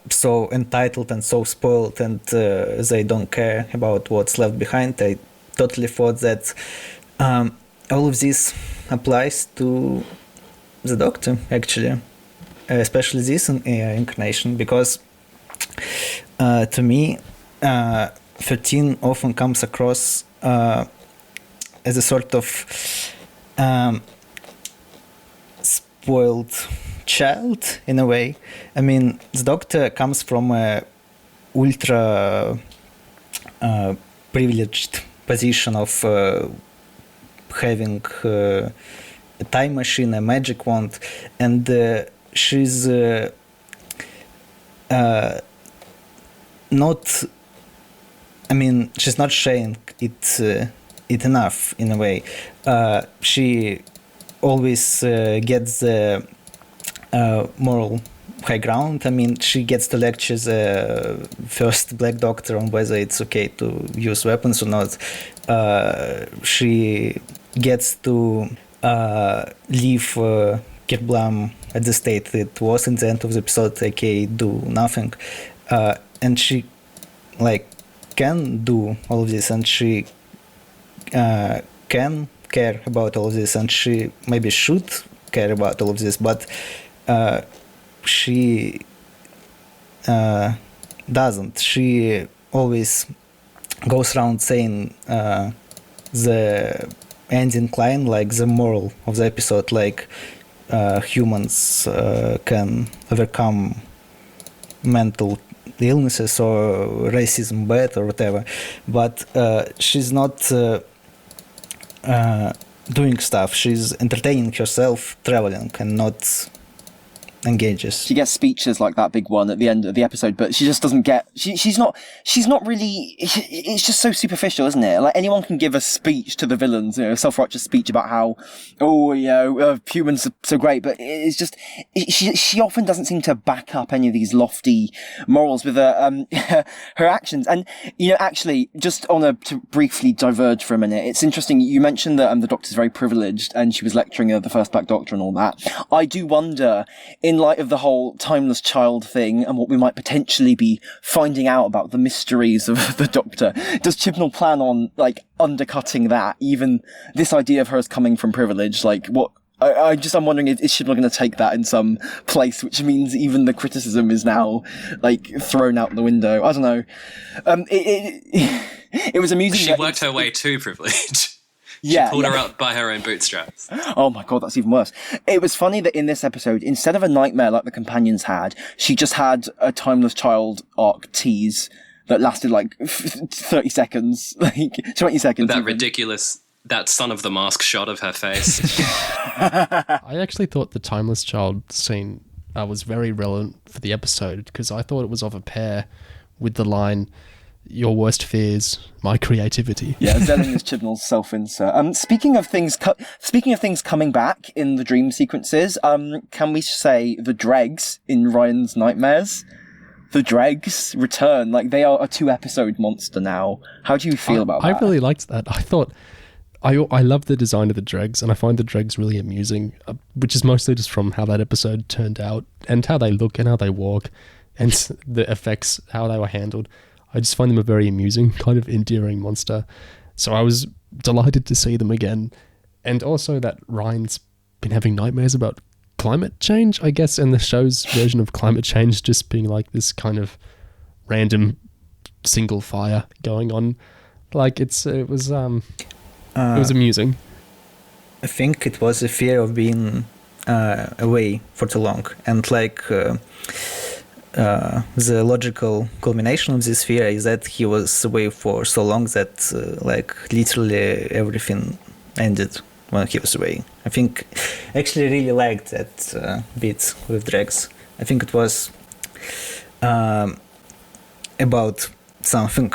so entitled and so spoiled, and they don't care about what's left behind. I totally thought that all of this applies to the Doctor, actually, especially this incarnation, because to me, 13 often comes across as a sort of spoiled child, in a way. I mean, the Doctor comes from a ultra privileged position of having a time machine, a magic wand, and she's not. I mean, she's not sharing it enough, in a way. She always gets the moral high ground. I mean, she gets to lecture the first Black Doctor on whether it's okay to use weapons or not. She gets to leave Kerblam at the state it was in the end of the episode, aka do nothing. And she, like, can do all of this, and she can care about all of this, and she maybe should care about all of this, but she doesn't. She always goes around saying the ending line, like the moral of the episode, like humans can overcome mental illnesses or racism bad or whatever, but she's not doing stuff. She's entertaining herself, traveling, and not engages. She gets speeches like that big one at the end of the episode, but she just doesn't get. She's not really. It's just so superficial, isn't it? Like, anyone can give a speech to the villains, a self-righteous speech about how, humans are so great, but it's just she often doesn't seem to back up any of these lofty morals with her actions. And actually, just to briefly diverge for a minute, it's interesting. You mentioned that the Doctor's very privileged, and she was lecturing the first Black Doctor and all that. I do wonder, in light of the whole timeless child thing and what we might potentially be finding out about the mysteries of the Doctor, does Chibnall plan on, like, undercutting that, even this idea of her as coming from privilege? Like, what? I'm wondering, is Chibnall going to take that in some place, which means even the criticism is now, like, thrown out the window? I don't know. It was amusing. She worked her way to privilege. She pulled her up by her own bootstraps. Oh my god, that's even worse. It was funny that in this episode, instead of a nightmare like the companions had, she just had a timeless child arc tease that lasted like 30 seconds, like 20 seconds. That ridiculous, that son of the mask shot of her face. I actually thought the timeless child scene was very relevant for the episode, because I thought it was of a pair with the line, "Your worst fears, my creativity." Yeah, Zelling is Chibnall's self-insert. Speaking of things coming back in the dream sequences, can we say the dregs in Ryan's nightmares? The dregs return. Like, they are a 2-episode monster now. How do you feel about that? I really liked that. I thought I love the design of the dregs, and I find the dregs really amusing, which is mostly just from how that episode turned out and how they look and how they walk and the effects, how they were handled. I just find them a very amusing, kind of endearing monster. So I was delighted to see them again. And also that Ryan's been having nightmares about climate change, I guess, and the show's version of climate change just being like this kind of random single fire going on. Like, it was amusing. I think it was a fear of being away for too long. And like... the logical culmination of this fear is that he was away for so long that literally everything ended when he was away. I think I actually really liked that bit with Dregs. I think it was about something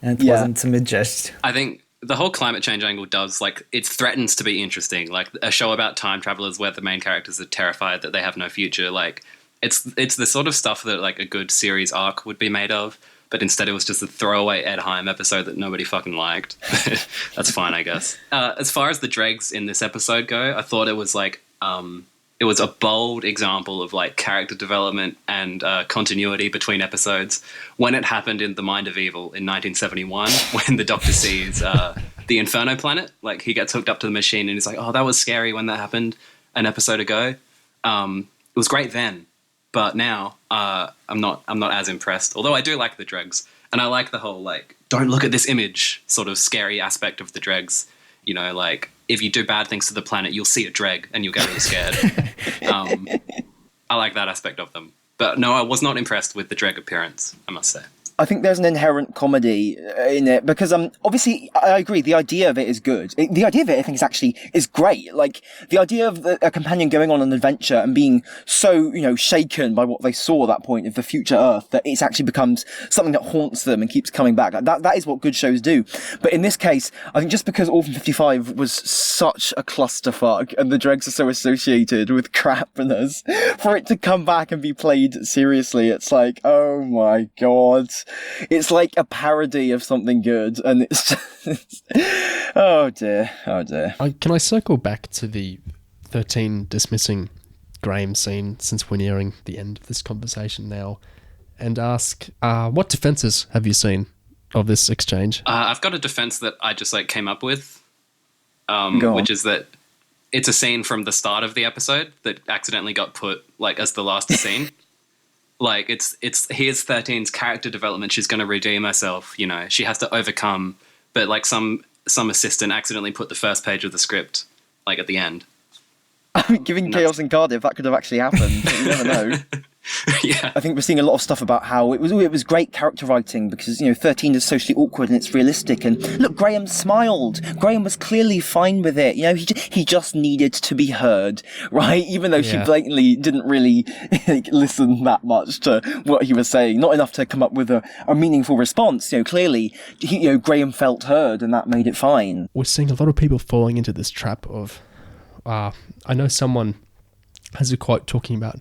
and it wasn't misjudged. I think the whole climate change angle does, like, it threatens to be interesting. Like, a show about time travelers where the main characters are terrified that they have no future, like, It's the sort of stuff that, like, a good series arc would be made of, but instead it was just a throwaway Ed Heim episode that nobody fucking liked. That's fine, I guess. As far as the dregs in this episode go, I thought it was, like, it was a bold example of like character development and continuity between episodes when it happened in The Mind of Evil in 1971 when the Doctor sees the Inferno planet. Like he gets hooked up to the machine and he's like, oh, that was scary when that happened an episode ago. It was great then, but now I'm not as impressed. Although I do like the dregs, and I like the whole like don't look at this image sort of scary aspect of the dregs. You know, like if you do bad things to the planet, you'll see a dreg and you'll get really scared. I like that aspect of them, but no, I was not impressed with the dreg appearance, I must say. I think there's an inherent comedy in it because obviously I agree the idea of it is good. The idea of it I think is great. Like the idea of a companion going on an adventure and being so, you know, shaken by what they saw at that point of the future Earth that it actually becomes something that haunts them and keeps coming back. Like that is what good shows do. But in this case, I think just because Orphan 55 was such a clusterfuck and the dregs are so associated with crapness, for it to come back and be played seriously, it's like, oh my god. It's like a parody of something good, and it's just oh dear. Can I circle back to the 13 dismissing Graham scene, since we're nearing the end of this conversation now, and ask, what defences have you seen of this exchange? I've got a defence that I just like came up with, which is that it's a scene from the start of the episode that accidentally got put like as the last scene. Like it's here's 13's character development. She's going to redeem herself. You know, she has to overcome. But like some assistant accidentally put the first page of the script like at the end. I mean, given Chaos in Cardiff, that could have actually happened. You never know. Yeah, I think we're seeing a lot of stuff about how it was great character writing because, you know, 13 is socially awkward and it's realistic. And look, Graham smiled. Graham was clearly fine with it. You know, he just needed to be heard, right? Even though she blatantly didn't really like, listen that much to what he was saying, not enough to come up with a meaningful response. You know, clearly, Graham felt heard and that made it fine. We're seeing a lot of people falling into this trap of, I know someone has a quote talking about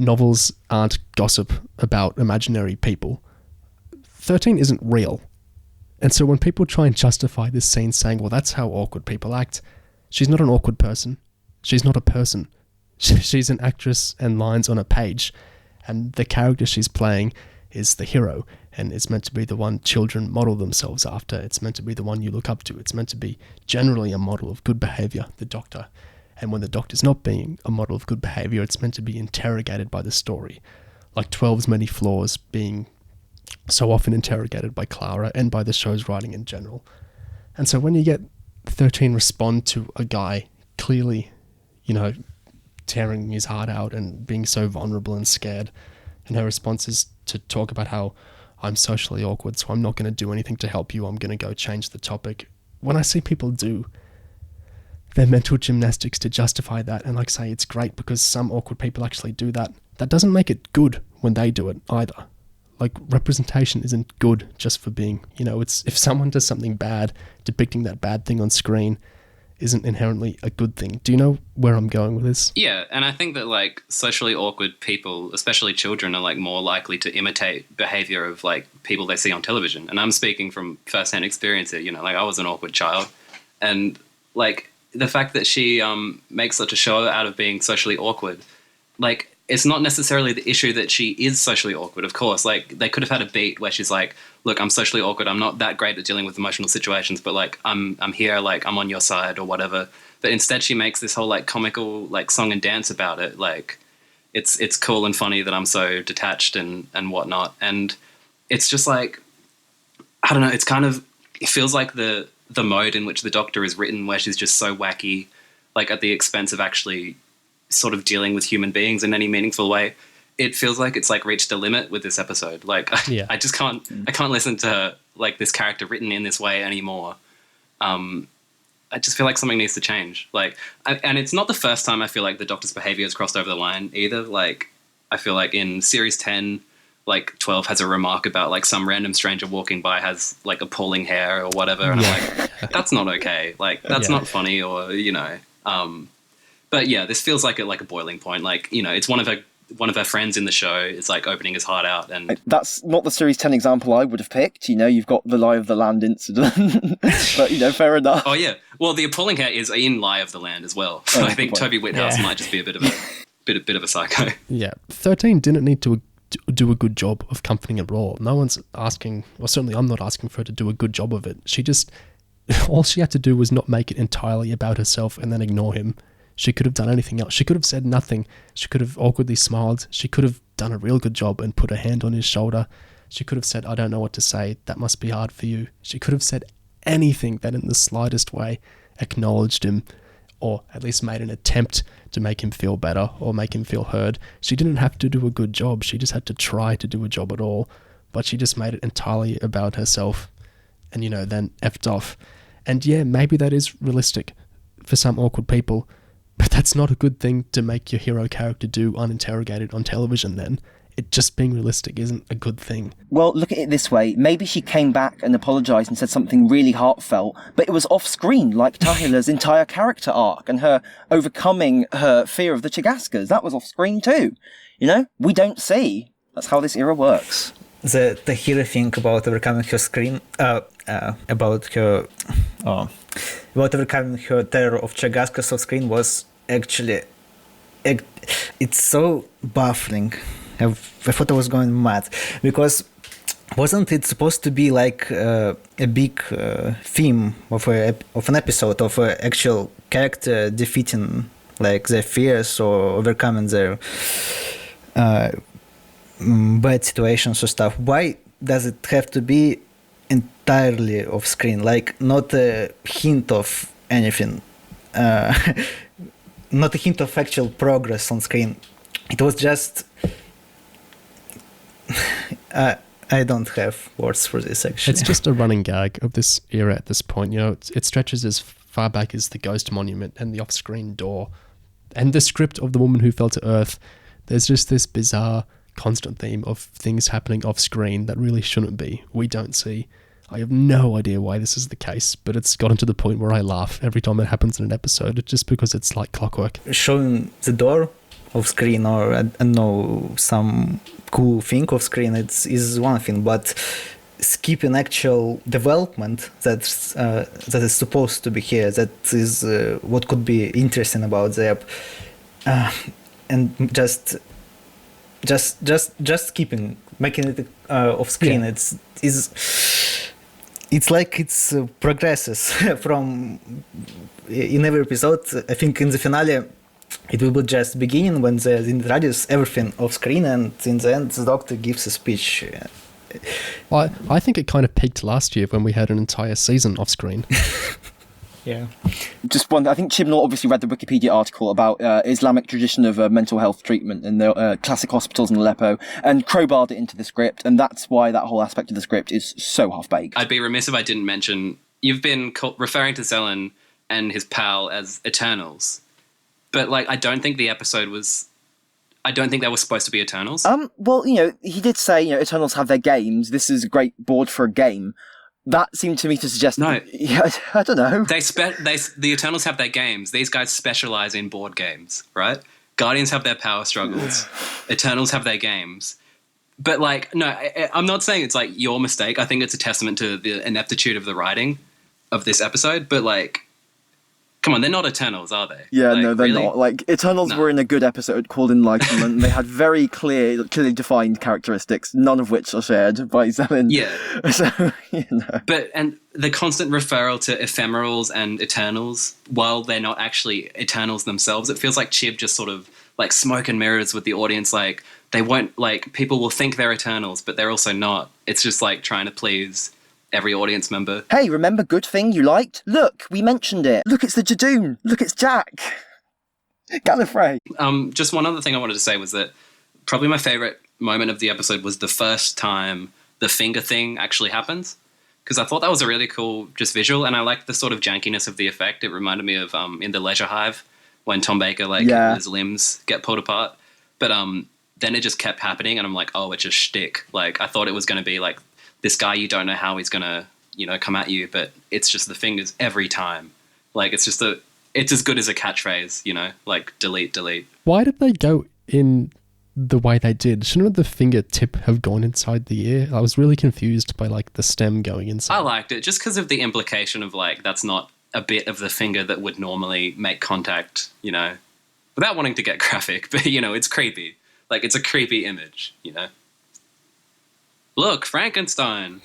novels aren't gossip about imaginary people. 13 isn't real. And so when people try and justify this scene saying, well, that's how awkward people act, she's not an awkward person. She's not a person. She's an actress and lines on a page. And the character she's playing is the hero. And it's meant to be the one children model themselves after. It's meant to be the one you look up to. It's meant to be generally a model of good behaviour, the Doctor. And when the Doctor's not being a model of good behaviour, it's meant to be interrogated by the story. Like 12's many flaws being so often interrogated by Clara and by the show's writing in general. And so when you get 13 respond to a guy clearly, you know, tearing his heart out and being so vulnerable and scared, and her response is to talk about how I'm socially awkward, so I'm not going to do anything to help you, I'm going to go change the topic. When I see people do their mental gymnastics to justify that, and like say it's great because some awkward people actually do that, that doesn't make it good when they do it either. Like representation isn't good just for being, you know, it's if someone does something bad, depicting that bad thing on screen isn't inherently a good thing. Do you know where I'm going with this? Yeah, and I think that like socially awkward people, especially children, are like more likely to imitate behavior of like people they see on television. And I'm speaking from firsthand experience here, you know, like I was an awkward child, and like the fact that she makes such a show out of being socially awkward, like it's not necessarily the issue that she is socially awkward. Of course, like they could have had a beat where she's like, look, I'm socially awkward, I'm not that great at dealing with emotional situations, but like I'm here, like I'm on your side or whatever. But instead she makes this whole like comical like song and dance about it. Like it's cool and funny that I'm so detached and whatnot. And it's just like, I don't know, it's kind of, it feels like the mode in which the Doctor is written, where she's just so wacky, like at the expense of actually sort of dealing with human beings in any meaningful way. It feels like it's like reached a limit with this episode. Like I just can't listen to like this character written in this way anymore. I just feel like something needs to change. Like, and it's not the first time I feel like the Doctor's behavior has crossed over the line either. Like, I feel like in series 10, like 12 has a remark about like some random stranger walking by has like appalling hair or whatever, and I'm like, that's not okay. Like, that's not funny, or you know. But yeah, this feels like a boiling point. Like, you know, it's one of her friends in the show is like opening his heart out, and that's not the series 10 example I would have picked. You know, you've got the lie of the land incident, but you know, fair enough. Oh yeah, Well, the appalling hair is in Lie of the Land as well. So I think Toby Whithouse might just be a bit of a psycho. Yeah, 13 didn't need to do a good job of comforting at all. No one's asking, or certainly I'm not asking for her to do a good job of it. She just, all she had to do was not make it entirely about herself and then ignore him. She could have done anything else. She could have said nothing. She could have awkwardly smiled. She could have done a real good job and put her hand on his shoulder. She could have said, I don't know what to say. That must be hard for you. She could have said anything that in the slightest way acknowledged him, or at least made an attempt to make him feel better or make him feel heard. She didn't have to do a good job. She just had to try to do a job at all. But she just made it entirely about herself and, then effed off. And yeah, maybe that is realistic for some awkward people, but that's not a good thing to make your hero character do uninterrogated on television then. It just being realistic isn't a good thing. Well, look at it this way. Maybe she came back and apologised and said something really heartfelt, but it was off-screen, like Tahila's entire character arc and her overcoming her fear of the Chigaskas. That was off-screen too. We don't see. That's how this era works. The Tahila thing about overcoming her about overcoming her terror of Chagaskas off screen was actually, it's so baffling. I thought I was going mad, because wasn't it supposed to be like a big theme of an episode of an actual character defeating like their fears or overcoming their bad situations or stuff? Why does it have to be entirely off screen, like not a hint of anything, not a hint of actual progress on screen? It was just I don't have words for this, actually. It's just a running gag of this era at this point. It stretches as far back as the Ghost Monument and the off-screen door and the script of The Woman Who Fell to Earth. There's just this bizarre constant theme of things happening off-screen that really shouldn't be. We don't see. I have no idea why this is the case, but it's gotten to the point where I laugh every time it happens in an episode, just because it's like clockwork. Showing the door off screen, or I don't know, some cool thing off screen, is one thing, but skipping actual development that is supposed to be here, that is what could be interesting about the app, and just skipping, making it off screen. Yeah. It's like it's progresses from in every episode. I think in the finale it will be just beginning when they introduce everything off screen, and in the end the doctor gives a speech. Well, I think it kind of peaked last year when we had an entire season off screen. Yeah. Just one, I think Chibnall obviously read the Wikipedia article about Islamic tradition of mental health treatment in the classic hospitals in Aleppo, and crowbarred it into the script, and that's why that whole aspect of the script is so half-baked. I'd be remiss if I didn't mention, you've been referring to Zelen and his pal as Eternals, but I don't think the episode was... I don't think they were supposed to be Eternals. Well, he did say, Eternals have their games. This is a great board for a game. That seemed to me to suggest... No. Yeah, I don't know. The Eternals have their games. These guys specialize in board games, right? Guardians have their power struggles. Eternals have their games. But, no, I'm not saying it's, your mistake. I think it's a testament to the ineptitude of the writing of this episode. But, come on, they're not Eternals, are they? Yeah, no, they're really? not. Eternals were in a good episode called Enlightenment. They had very clearly defined characteristics, none of which are shared by Zelen. Yeah. So, But, and the constant referral to ephemerals and Eternals, while they're not actually Eternals themselves, it feels like Chib just sort of, smoke and mirrors with the audience, they won't, people will think they're Eternals, but they're also not. It's just, trying to please every audience member. Hey, remember good thing you liked? Look, we mentioned it. Look, it's the Jadoon. Look, it's Jack. Gallifrey. Just one other thing I wanted to say was that probably my favourite moment of the episode was the first time the finger thing actually happens, because I thought that was a really cool just visual, and I liked the sort of jankiness of the effect. It reminded me of in The Leisure Hive when Tom Baker, his limbs get pulled apart. But then it just kept happening, and I'm like, oh, it's a shtick. I thought it was going to be this guy, you don't know how he's going to, come at you, but it's just the fingers every time. It's just it's as good as a catchphrase, delete, delete. Why did they go in the way they did? Shouldn't the fingertip have gone inside the ear? I was really confused by, the stem going inside. I liked it just because of the implication of, that's not a bit of the finger that would normally make contact, you know, without wanting to get graphic, but, you know, it's creepy. Like, it's a creepy image, you know? Look, Frankenstein!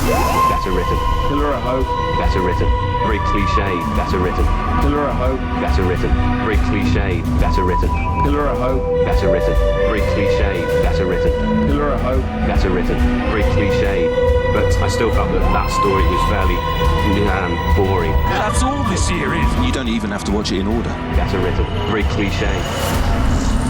Better written. Killer of Hope. Better written. Very cliched. Better written. Killer of Hope. Better written. Very cliched. Better written. Killer of Hope. Better written. Very cliched. Better written. Killer of Hope. Better written. Very cliched. But I still felt that story was fairly boring. That's all this series. You don't even have to watch it in order. Better written. Very cliched.